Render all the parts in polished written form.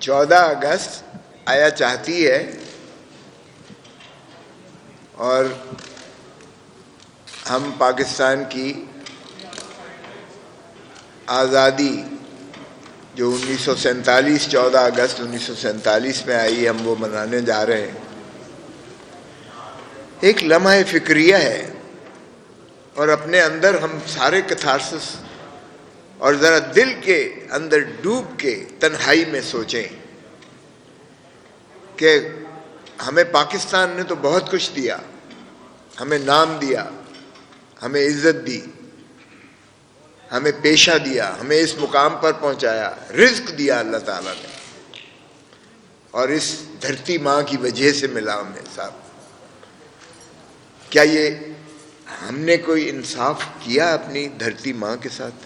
14 اگست آیا چاہتی ہے اور ہم پاکستان کی آزادی جو 1947 14 اگست 1947 میں آئی، ہم وہ منانے جا رہے ہیں۔ ایک لمحہ فکریہ ہے اور اپنے اندر ہم سارے کتھارسس اور ذرا دل کے اندر ڈوب کے تنہائی میں سوچیں کہ ہمیں پاکستان نے تو بہت کچھ دیا، ہمیں نام دیا، ہمیں عزت دی، ہمیں پیشہ دیا، ہمیں اس مقام پر پہنچایا، رزق دیا اللہ تعالیٰ نے، اور اس دھرتی ماں کی وجہ سے ملا ہمیں صاحب۔ کیا یہ ہم نے کوئی انصاف کیا اپنی دھرتی ماں کے ساتھ؟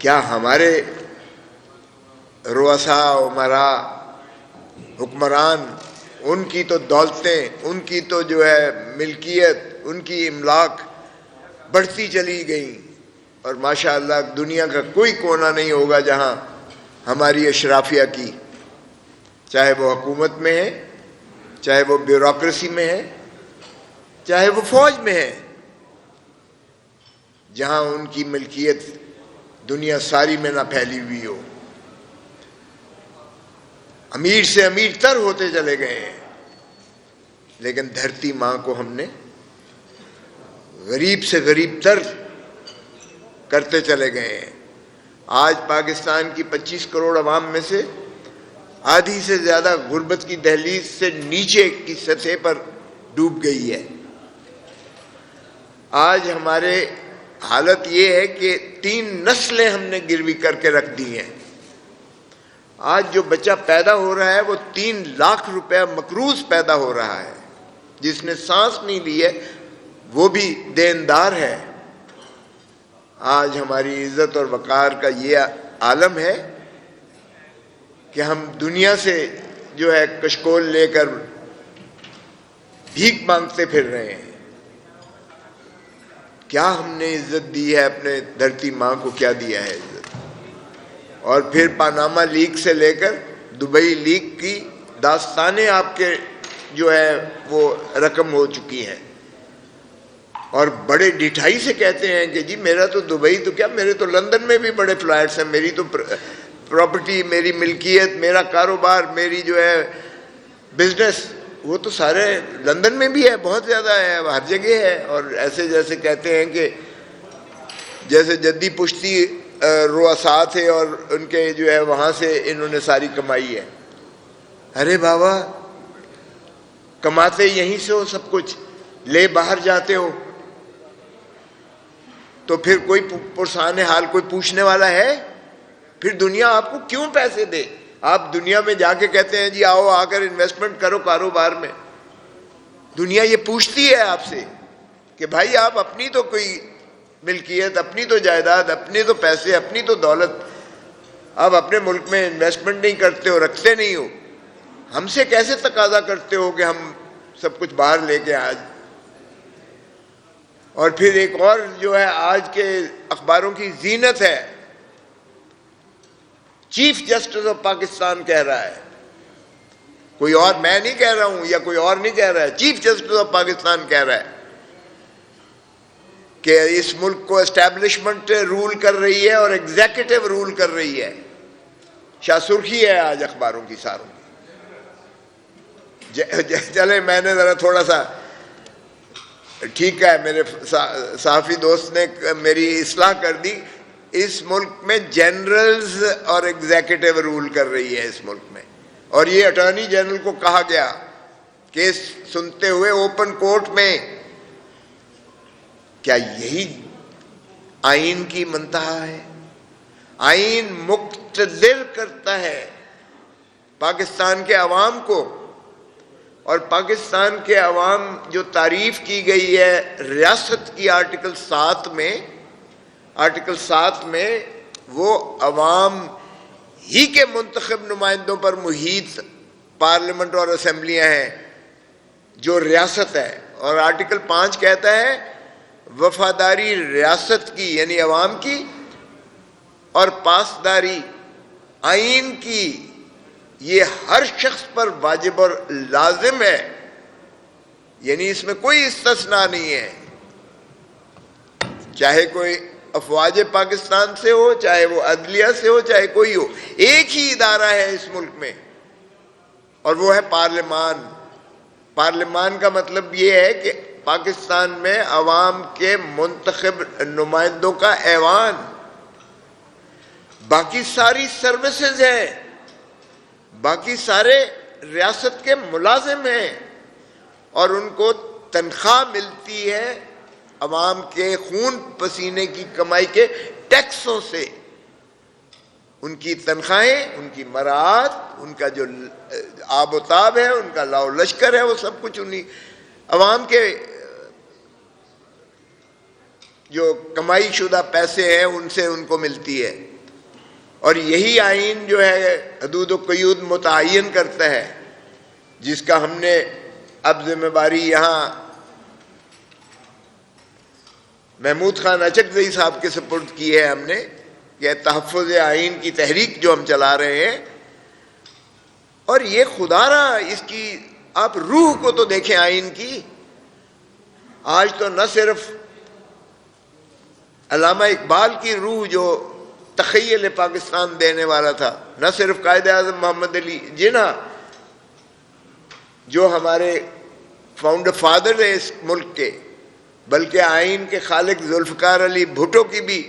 کیا ہمارے رؤساء امراء حکمران، ان کی تو دولتیں، ان کی تو جو ہے ملکیت، ان کی املاک بڑھتی چلی گئیں، اور ماشاءاللہ دنیا کا کوئی کونا نہیں ہوگا جہاں ہماری اشرافیہ کی، چاہے وہ حکومت میں ہے، چاہے وہ بیوروکریسی میں ہے، چاہے وہ فوج میں ہے، جہاں ان کی ملکیت دنیا ساری میں نہ پھیلی ہوئی ہو۔ امیر سے امیر تر ہوتے چلے گئے ہیں، لیکن دھرتی ماں کو ہم نے غریب سے غریب تر کرتے چلے گئے ہیں۔ آج پاکستان کی 25 کروڑ عوام میں سے آدھی سے زیادہ غربت کی دہلیز سے نیچے کی سطح پر ڈوب گئی ہے۔ آج ہمارے حالت یہ ہے کہ 3 نسلیں ہم نے گروی کر کے رکھ دی ہیں۔ آج جو بچہ پیدا ہو رہا ہے وہ 3 لاکھ روپے مقروض پیدا ہو رہا ہے۔ جس نے سانس نہیں لی ہے وہ بھی دیندار ہے۔ آج ہماری عزت اور وقار کا یہ عالم ہے کہ ہم دنیا سے جو ہے کشکول لے کر بھیک مانگتے پھر رہے ہیں۔ کیا ہم نے عزت دی ہے اپنے دھرتی ماں کو؟ کیا دیا ہے عزت؟ اور پھر پاناما لیک سے لے کر دبئی لیک کی داستانیں آپ کے جو ہے وہ رقم ہو چکی ہیں، اور بڑے ڈٹھائی سے کہتے ہیں کہ جی میرا تو دبئی تو کیا، میرے تو لندن میں بھی بڑے فلیٹس ہیں، میری تو پراپرٹی، میری ملکیت، میرا کاروبار، میری جو ہے بزنس، وہ تو سارے لندن میں بھی ہے، بہت زیادہ ہے، ہر جگہ ہے۔ اور ایسے جیسے کہتے ہیں کہ جیسے جدی پشتی رؤساء تھے اور ان کے جو ہے وہاں سے انہوں نے ساری کمائی ہے۔ ارے بابا، کماتے یہیں سے ہو، سب کچھ لے باہر جاتے ہو، تو پھر کوئی پرسان حال، کوئی پوچھنے والا ہے؟ پھر دنیا آپ کو کیوں پیسے دے؟ آپ دنیا میں جا کے کہتے ہیں جی آؤ آ کر انویسٹمنٹ کرو کاروبار میں، دنیا یہ پوچھتی ہے آپ سے کہ بھائی آپ اپنی تو کوئی ملکیت، اپنی تو جائیداد، اپنے تو پیسے، اپنی تو دولت، آپ اپنے ملک میں انویسٹمنٹ نہیں کرتے ہو، رکھتے نہیں ہو، ہم سے کیسے تقاضا کرتے ہو کہ ہم سب کچھ باہر لے کے آج؟ اور پھر ایک اور جو ہے آج کے اخباروں کی زینت ہے، چیف جسٹس آف پاکستان کہہ رہا ہے، کوئی اور میں نہیں کہہ رہا ہوں یا کوئی اور نہیں کہہ رہا ہے، چیف جسٹس آف پاکستان کہہ رہا ہے کہ اس ملک کو اسٹیبلشمنٹ رول کر رہی ہے اور ایگزیکٹو رول کر رہی ہے۔ شاہ سرخی ہے آج اخباروں کی ساروں کی۔ چلے میں نے ذرا تھوڑا سا ٹھیک ہے، میرے صحافی دوست نے میری اصلاح کر دی، اس ملک میں جنرلز اور ایگزیکٹو رول کر رہی ہے اس ملک میں، اور یہ اٹارنی جنرل کو کہا گیا کیس سنتے ہوئے اوپن کورٹ میں۔ کیا یہی آئین کی منتہا ہے؟ آئین مقتدر کرتا ہے پاکستان کے عوام کو، اور پاکستان کے عوام جو تعریف کی گئی ہے ریاست کی آرٹیکل 7 میں وہ عوام ہی کے منتخب نمائندوں پر محیط پارلیمنٹ اور اسمبلیاں ہیں جو ریاست ہے، اور آرٹیکل 5 کہتا ہے وفاداری ریاست کی یعنی عوام کی، اور پاسداری آئین کی یہ ہر شخص پر واجب اور لازم ہے، یعنی اس میں کوئی استثناء نہیں ہے، چاہے کوئی افواج پاکستان سے ہو، چاہے وہ عدلیہ سے ہو، چاہے کوئی ہو، ایک ہی ادارہ ہے اس ملک میں اور وہ ہے پارلیمان۔ پارلیمان کا مطلب یہ ہے کہ پاکستان میں عوام کے منتخب نمائندوں کا ایوان، باقی ساری سروسز ہیں، باقی سارے ریاست کے ملازم ہیں اور ان کو تنخواہ ملتی ہے عوام کے خون پسینے کی کمائی کے ٹیکسوں سے۔ ان کی تنخواہیں، ان کی مراعات، ان کا جو آب و تاب ہے، ان کا لاؤ لشکر ہے، وہ سب کچھ انہی عوام کے جو کمائی شدہ پیسے ہیں ان سے ان کو ملتی ہے۔ اور یہی آئین جو ہے حدود و قیود متعین کرتا ہے، جس کا ہم نے اب ذمہ داری یہاں محمود خان اچکزئی صاحب کے سپرد کی ہے ہم نے، کہ تحفظ آئین کی تحریک جو ہم چلا رہے ہیں۔ اور یہ خدا را اس کی آپ روح کو تو دیکھیں آئین کی۔ آج تو نہ صرف علامہ اقبال کی روح جو تخیل پاکستان دینے والا تھا، نہ صرف قائد اعظم محمد علی جناح جو ہمارے فاؤنڈر فادر ہیں اس ملک کے، بلکہ آئین کے خالق ذوالفقار علی بھٹو کی بھی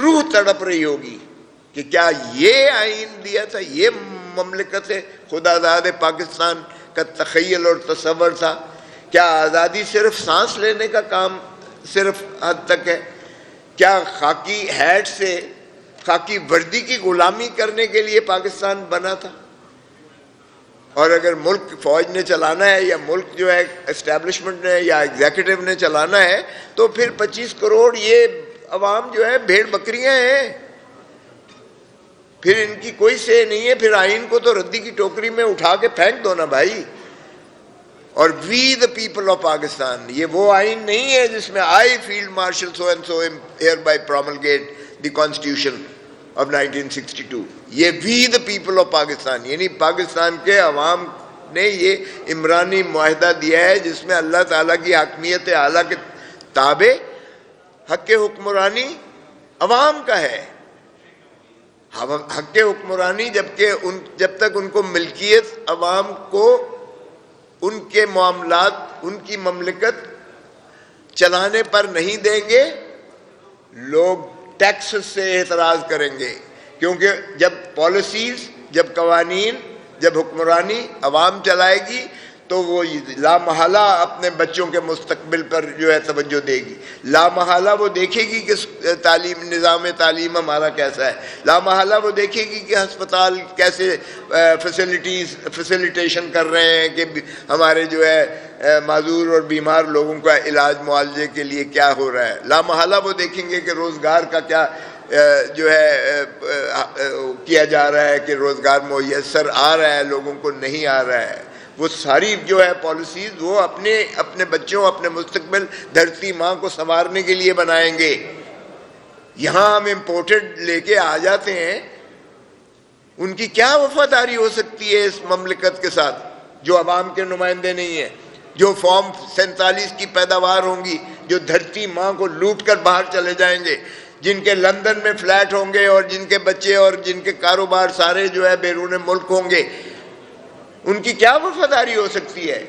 روح تڑپ رہی ہوگی کہ کیا یہ آئین دیا تھا، یہ مملکت خدا داد پاکستان کا تخیل اور تصور تھا؟ کیا آزادی صرف سانس لینے کا کام صرف حد تک ہے؟ کیا خاکی ہیٹ سے خاکی وردی کی غلامی کرنے کے لیے پاکستان بنا تھا؟ اور اگر ملک فوج نے چلانا ہے یا ملک جو ہے اسٹیبلشمنٹ نے یا ایگزیکٹو نے چلانا ہے تو پھر 25 کروڑ یہ عوام جو ہے بھیڑ بکریاں ہیں، پھر ان کی کوئی سے نہیں ہے۔ پھر آئین کو تو ردی کی ٹوکری میں اٹھا کے پھینک دو نا بھائی۔ اور we the people of Pakistan, یہ وہ آئین نہیں ہے جس میں I field marshal so and so hereby promulgate the constitution of 1962۔ یہ we the people of Pakistan, یعنی پاکستان کے عوام نے یہ عمرانی معاہدہ دیا ہے جس میں اللہ تعالیٰ کی حاکمیت اعلیٰ کے تابع حق حکمرانی عوام کا ہے۔ حق حکمرانی جب تک ان کو ملکیت عوام کو ان کے معاملات، ان کی مملکت چلانے پر نہیں دیں گے، لوگ ٹیکس سے اعتراض کریں گے، کیونکہ جب پالیسیز، جب قوانین، جب حکمرانی عوام چلائے گی تو وہ لا محالہ اپنے بچوں کے مستقبل پر جو ہے توجہ دے گی، لا محالہ وہ دیکھے گی کہ نظام تعلیم ہمارا کیسا ہے، لا محالہ وہ دیکھے گی کہ ہسپتال کیسے فیسیلیٹیشن کر رہے ہیں، کہ ہمارے جو ہے معذور اور بیمار لوگوں کا علاج معالجے کے لیے کیا ہو رہا ہے، لا محالہ وہ دیکھیں گے کہ روزگار کا کیا جو ہے کیا جا رہا ہے، کہ روزگار میسر آ رہا ہے لوگوں کو، نہیں آ رہا ہے۔ وہ ساری جو ہے پالیسیز وہ اپنے بچوں، اپنے مستقبل دھرتی ماں کو سنوارنے کے لیے بنائیں گے۔ یہاں ہم امپورٹڈ لے کے آ جاتے ہیں، ان کی کیا وفاداری ہو سکتی ہے اس مملکت کے ساتھ جو عوام کے نمائندے نہیں ہیں، جو فارم 47 کی پیداوار ہوں گی، جو دھرتی ماں کو لوٹ کر باہر چلے جائیں گے، جن کے لندن میں فلیٹ ہوں گے اور جن کے بچے اور جن کے کاروبار سارے جو ہے بیرون ملک ہوں گے، ان کی کیا وفاداری ہو سکتی ہے؟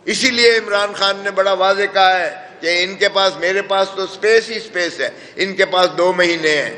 اسی لیے عمران خان نے بڑا واضح کہا ہے کہ ان کے پاس، میرے پاس تو سپیس ہی سپیس ہے، ان کے پاس 2 مہینے ہیں۔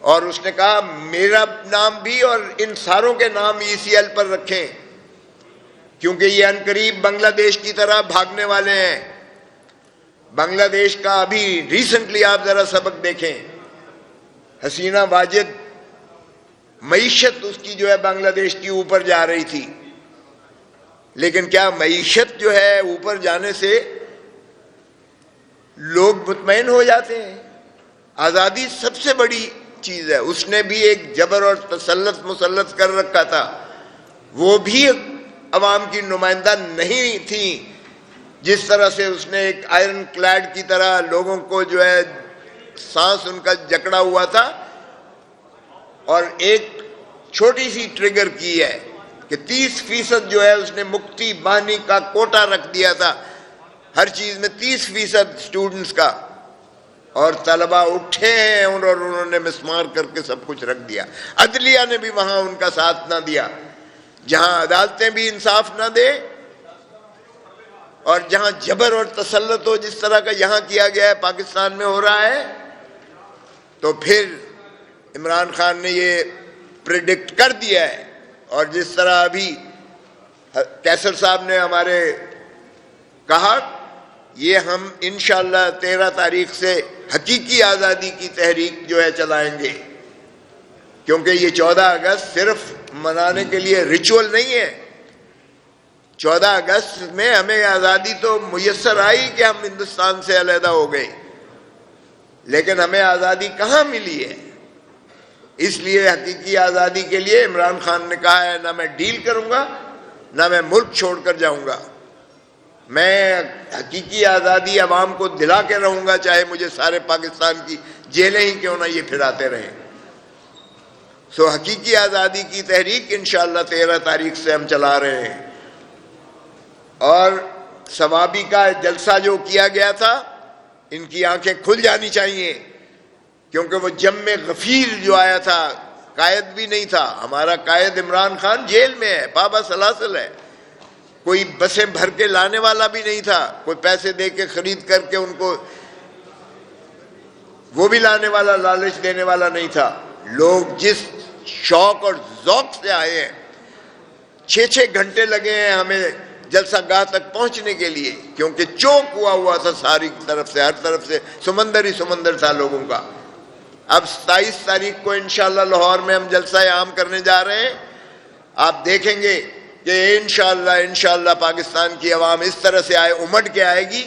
اور اس نے کہا میرا نام بھی اور ان ساروں کے نام ECL پر رکھیں، کیونکہ یہ عنقریب بنگلہ دیش کی طرح بھاگنے والے ہیں۔ بنگلہ دیش کا ابھی ریسنٹلی آپ ذرا سبق دیکھیں، حسینہ واجد معیشت اس کی جو ہے بنگلہ دیش کی اوپر جا رہی تھی، لیکن کیا معیشت جو ہے اوپر جانے سے لوگ مطمئن ہو جاتے ہیں؟ آزادی سب سے بڑی چیز ہے، اس نے بھی ایک جبر اور تسلط مسلط کر رکھا تھا، وہ بھی عوام کی نمائندہ نہیں تھی، جس طرح سے اس نے ایک آئرن کلیڈ کی طرح لوگوں کو جو ہے سانس ان کا جکڑا ہوا تھا، اور ایک چھوٹی سی ٹریگر کی ہے کہ 30% جو ہے اس نے مکتی بانی کا کوٹا رکھ دیا تھا، ہر چیز میں 30% اسٹوڈنٹس کا، اور طلبہ اٹھے ہیں اور انہوں نے مسمار کر کے سب کچھ رکھ دیا۔ عدلیہ نے بھی وہاں ان کا ساتھ نہ دیا، جہاں عدالتیں بھی انصاف نہ دے اور جہاں جبر اور تسلط ہو جس طرح کا یہاں کیا گیا ہے، پاکستان میں ہو رہا ہے، تو پھر عمران خان نے یہ پریڈکٹ کر دیا ہے۔ اور جس طرح ابھی کیسر صاحب نے ہمارے کہا، یہ ہم انشاءاللہ 13 تاریخ سے حقیقی آزادی کی تحریک جو ہے چلائیں گے، کیونکہ یہ 14 اگست صرف منانے کے لیے ریچول نہیں ہے۔ 14 اگست میں ہمیں آزادی تو میسر آئی کہ ہم ہندوستان سے علیحدہ ہو گئے، لیکن ہمیں آزادی کہاں ملی ہے؟ اس لیے حقیقی آزادی کے لیے عمران خان نے کہا ہے نہ میں ڈیل کروں گا نہ میں ملک چھوڑ کر جاؤں گا، میں حقیقی آزادی عوام کو دلا کے رہوں گا، چاہے مجھے سارے پاکستان کی جیلیں ہی کیوں نہ یہ پھراتے رہیں۔ سو حقیقی آزادی کی تحریک انشاءاللہ 13 تاریخ سے ہم چلا رہے ہیں۔ اور ثوابی کا جلسہ جو کیا گیا تھا، ان کی آنکھیں کھل جانی چاہیے، کیونکہ وہ جم غفیر جو آیا تھا، قائد بھی نہیں تھا ہمارا، قائد عمران خان جیل میں ہے، بابا سلاسل ہے، کوئی بسیں بھر کے لانے والا بھی نہیں تھا، کوئی پیسے دے کے خرید کر کے ان کو وہ بھی لانے والا، لالچ دینے والا نہیں تھا۔ لوگ جس شوق اور ذوق سے آئے ہیں، 6 گھنٹے لگے ہیں ہمیں جلسہ گاہ تک پہنچنے کے لیے، کیونکہ چوک ہوا تھا ساری طرف سے، ہر طرف سے سمندر ہی سمندر تھا لوگوں کا۔ اب 27 تاریخ کو انشاءاللہ لاہور میں ہم جلسہ عام کرنے جا رہے ہیں۔ آپ دیکھیں گے کہ انشاءاللہ پاکستان کی عوام اس طرح سے امٹ کے آئے گی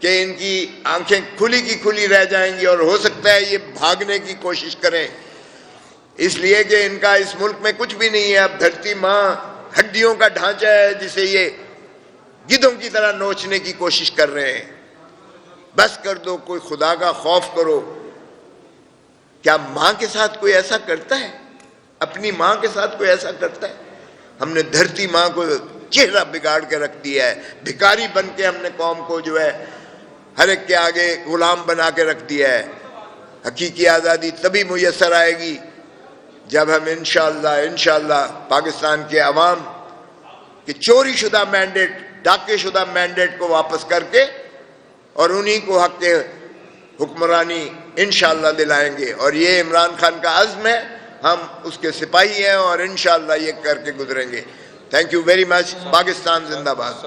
کہ ان کی آنکھیں کھلی کی کھلی رہ جائیں گی، اور ہو سکتا ہے یہ بھاگنے کی کوشش کریں، اس لیے کہ ان کا اس ملک میں کچھ بھی نہیں ہے۔ اب دھرتی ماں ہڈیوں کا ڈھانچہ ہے جسے یہ گدھوں کی طرح نوچنے کی کوشش کر رہے ہیں۔ بس کر دو، کوئی خدا کا خوف کرو۔ کیا ماں کے ساتھ کوئی ایسا کرتا ہے؟ اپنی ماں کے ساتھ کوئی ایسا کرتا ہے؟ ہم نے دھرتی ماں کو چہرہ بگاڑ کے رکھ دیا ہے، بھکاری بن کے ہم نے قوم کو جو ہے ہر ایک کے آگے غلام بنا کے رکھ دیا ہے۔ حقیقی آزادی تبھی میسر آئے گی جب ہم انشاءاللہ پاکستان کے عوام کے چوری شدہ مینڈیٹ، ڈاکے شدہ مینڈیٹ کو واپس کر کے اور انہی کو حق کے حکمرانی انشاءاللہ دلائیں گے۔ اور یہ عمران خان کا عزم ہے، ہم اس کے سپاہی ہیں اور انشاءاللہ یہ کر کے گزریں گے۔ Thank you very much. Pakistan زندہ باد۔